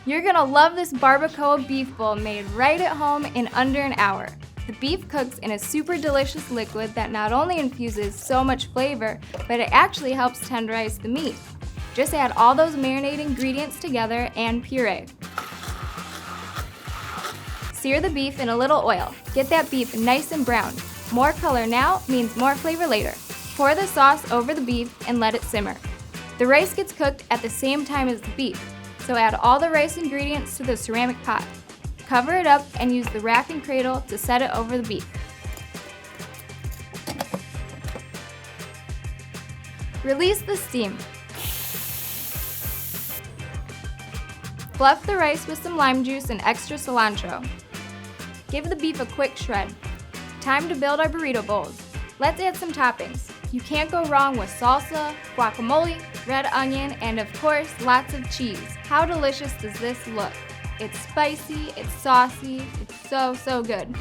You're gonna love this barbacoa beef bowl made right at home in under an hour. The beef cooks in a super delicious liquid that not only infuses so much flavor, but it actually helps tenderize the meat. Just add all those marinade ingredients together and puree. Sear the beef in a little oil. Get that beef nice and browned. More color now means more flavor later. Pour the sauce over the beef and let it simmer. The rice gets cooked at the same time as the beef, so add all the rice ingredients to the ceramic pot. Cover it up and use the wrapping cradle to set it over the beef. Release the steam. Fluff the rice with some lime juice and extra cilantro. Give the beef a quick shred. Time to build our burrito bowls. Let's add some toppings. You can't go wrong with salsa, guacamole, red onion, and of course, lots of cheese. How delicious does this look? It's spicy, it's saucy, it's so good.